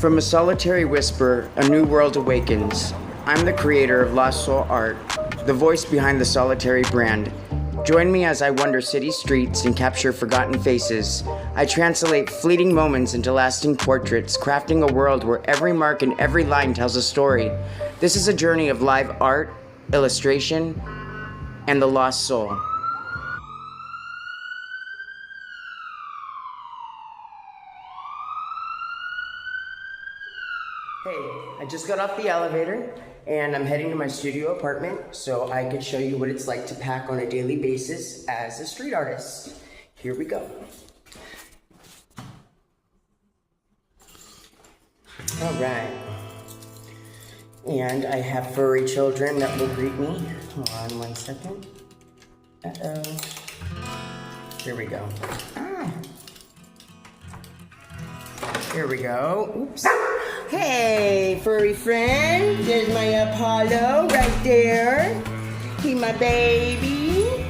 From a solitary whisper, a new world awakens. I'm the creator of Lost Soul Art, the voice behind the Solitary brand. Join me as I wander city streets and capture forgotten faces. I translate fleeting moments into lasting portraits, crafting a world where every mark and every line tells a story. This is a journey of live art, illustration, and the lost soul. Hey, I just got off the elevator and I'm heading to my studio apartment so I could show you what it's like to pack on a daily basis as a street artist. Here we go. All right. And I have furry children that will greet me. Hold on one second. Uh-oh. Here we go. Here we go. Oops. Hey, furry friend. There's my Apollo right there. He my baby.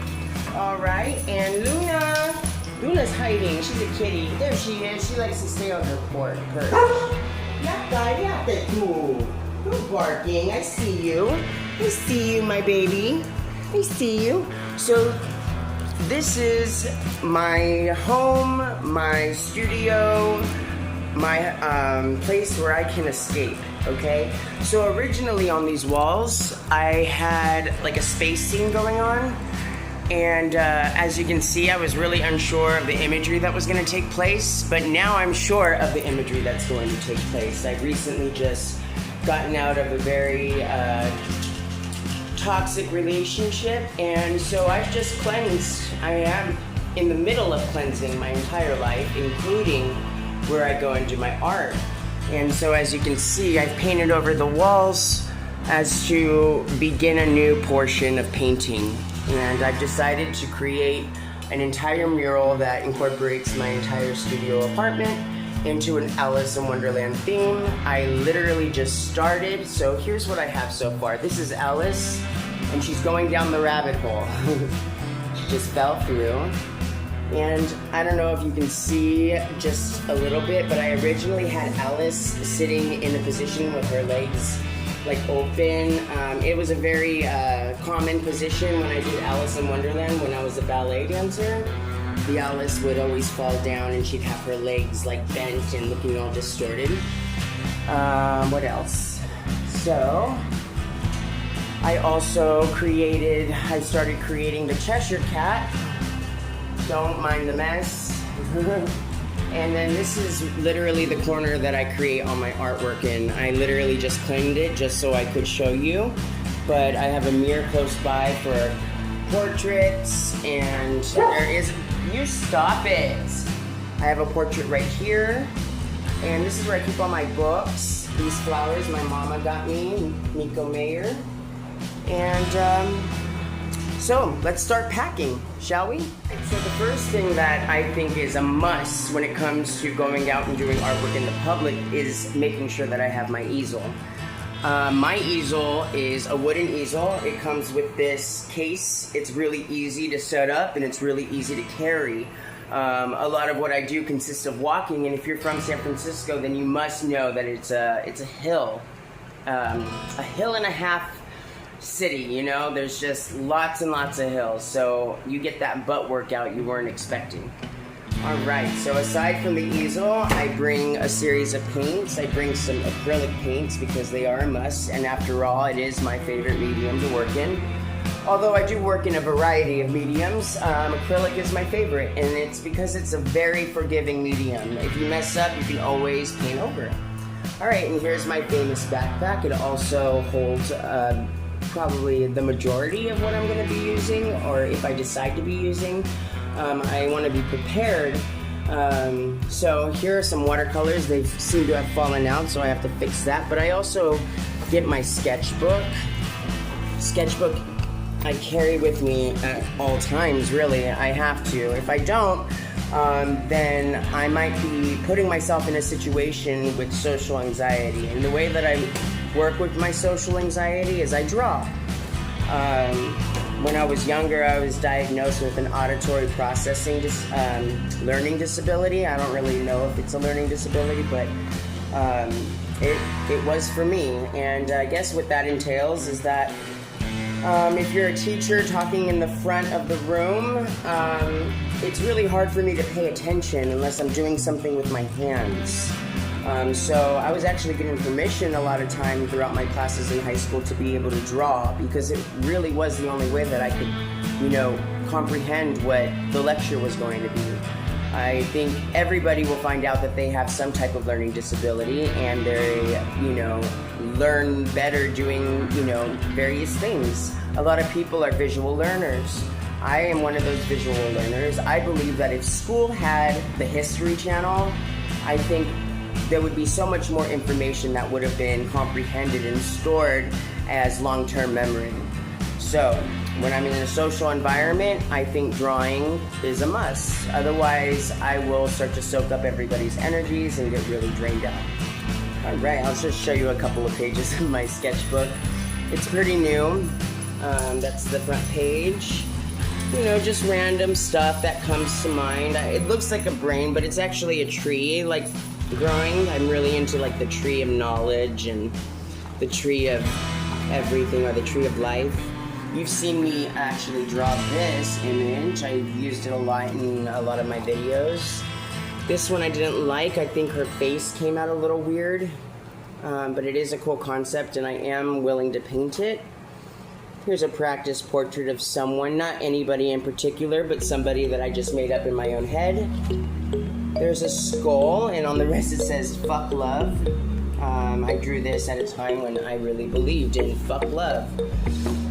All right, and Luna. Luna's hiding. She's a kitty. There she is. She likes to stay on her perch. Who's barking? I see you. I see you, my baby. I see you. So, this is my home, my studio, my place where I can escape, okay? So originally on these walls, I had like a space scene going on, and as you can see, I was really unsure of the imagery that was going to take place, but now I'm sure of the imagery that's going to take place. I've recently just gotten out of a very toxic relationship, and so I've just cleansed. I am in the middle of cleansing my entire life, including where I go and do my art. And so as you can see, I've painted over the walls as to begin a new portion of painting. And I've decided to create an entire mural that incorporates my entire studio apartment into an Alice in Wonderland theme. I literally just started, so here's what I have so far. This is Alice, and she's going down the rabbit hole. She just fell through. And I don't know if you can see just a little bit, but I originally had Alice sitting in a position with her legs like open. It was a very common position when I did Alice in Wonderland when I was a ballet dancer. The Alice would always fall down and she'd have her legs like bent and looking all distorted. What else? So, I started creating the Cheshire Cat. Don't mind the mess. And then this is literally the corner that I create all my artwork in. I literally just cleaned it just so I could show you. But I have a mirror close by for portraits, and there is, you stop it. I have a portrait right here. And this is where I keep all my books. These flowers my mama got me, Nico Mayer. And so let's start packing, shall we? So the first thing that I think is a must when it comes to going out and doing artwork in the public is making sure that I have my easel. My easel is a wooden easel. It comes with this case. It's really easy to set up and it's really easy to carry. A lot of what I do consists of walking, and if you're from San Francisco, then you must know that it's a hill and a half city, you know, there's just lots and lots of hills, so you get that butt workout you weren't expecting. Alright, so aside from the easel, I bring a series of paints. I bring some acrylic paints because they are a must, and after all, it is my favorite medium to work in. Although I do work in a variety of mediums, acrylic is my favorite, and it's because it's a very forgiving medium. If you mess up, you can always paint over it. Alright, and here's my famous backpack. It also holds probably the majority of what I'm going to be using, or if I decide to be using. I want to be prepared. So here are some watercolors. They seem to have fallen out, so I have to fix that. But I also get my sketchbook. Sketchbook I carry with me at all times, really. I have to. If I don't, then I might be putting myself in a situation with social anxiety. And the way that I work with my social anxiety is I draw. When I was younger, I was diagnosed with an auditory processing learning disability. I don't really know if it's a learning disability, but it was for me. And I guess what that entails is that if you're a teacher talking in the front of the room, it's really hard for me to pay attention unless I'm doing something with my hands. So I was actually given permission a lot of time throughout my classes in high school to be able to draw, because it really was the only way that I could, comprehend what the lecture was going to be. I think everybody will find out that they have some type of learning disability, and they, learn better doing, various things. A lot of people are visual learners. I am one of those visual learners. I believe that if school had the History Channel, I think there would be so much more information that would have been comprehended and stored as long-term memory. So, when I'm in a social environment, I think drawing is a must. Otherwise, I will start to soak up everybody's energies and get really drained out. Alright, I'll just show you a couple of pages of my sketchbook. It's pretty new. That's the front page. Just random stuff that comes to mind. It looks like a brain, but it's actually a tree, like growing. I'm really into like the tree of knowledge and the tree of everything, or the tree of life. You've seen me actually draw this image. I've used it a lot in a lot of my videos. This one I didn't like. I think her face came out a little weird, but it is a cool concept, and I am willing to paint it. Here's a practice portrait of someone, not anybody in particular, but somebody that I just made up in my own head. There's a skull, and on the rest it says, "Fuck love." I drew this at a time when I really believed in fuck love.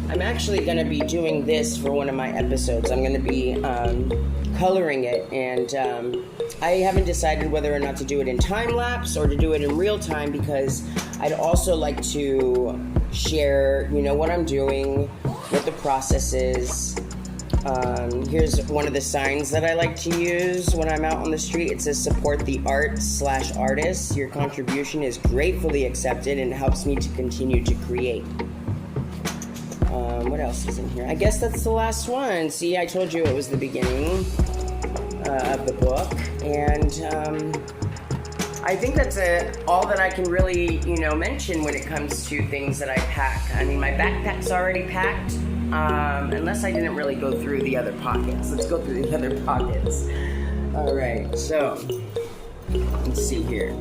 I'm actually going to be doing this for one of my episodes. I'm going to be coloring it, and I haven't decided whether or not to do it in time-lapse or to do it in real time, because I'd also like to share, what I'm doing, what the process is. Here's one of the signs that I like to use when I'm out on the street. It says, "Support the art/artists. Your contribution is gratefully accepted and helps me to continue to create." What else is in here? I guess that's the last one. See, I told you it was the beginning of the book. And I think that's all that I can really, mention when it comes to things that I pack. I mean, my backpack's already packed, unless I didn't really go through the other pockets. Let's go through the other pockets. All right, so let's see here.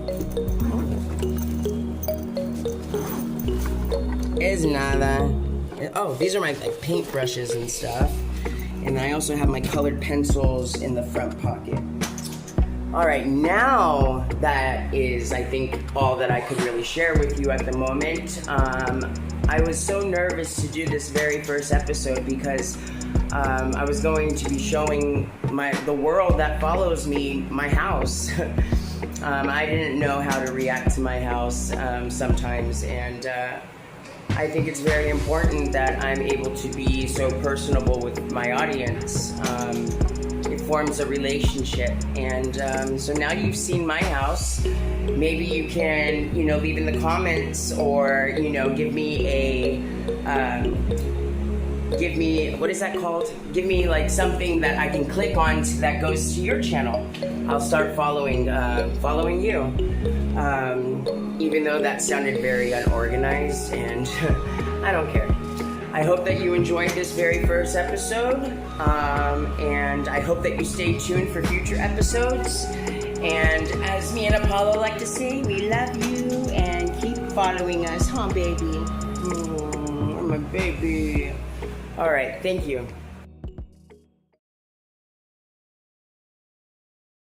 Es nada. Oh, these are my paint brushes and stuff. And then I also have my colored pencils in the front pocket. Alright, now that is, I think, all that I could really share with you at the moment. I was so nervous to do this very first episode because I was going to be showing the world that follows me my house. I didn't know how to react to my house sometimes, and I think it's very important that I'm able to be so personable with my audience. It forms a relationship, and so now you've seen my house. Maybe you can, leave in the comments, or give me what is that called? Give me like something that I can click on that goes to your channel. I'll start following you. Even though that sounded very unorganized, and I don't care. I hope that you enjoyed this very first episode, and I hope that you stay tuned for future episodes. And as me and Apollo like to say, we love you, and keep following us, huh, baby? My baby. All right, thank you.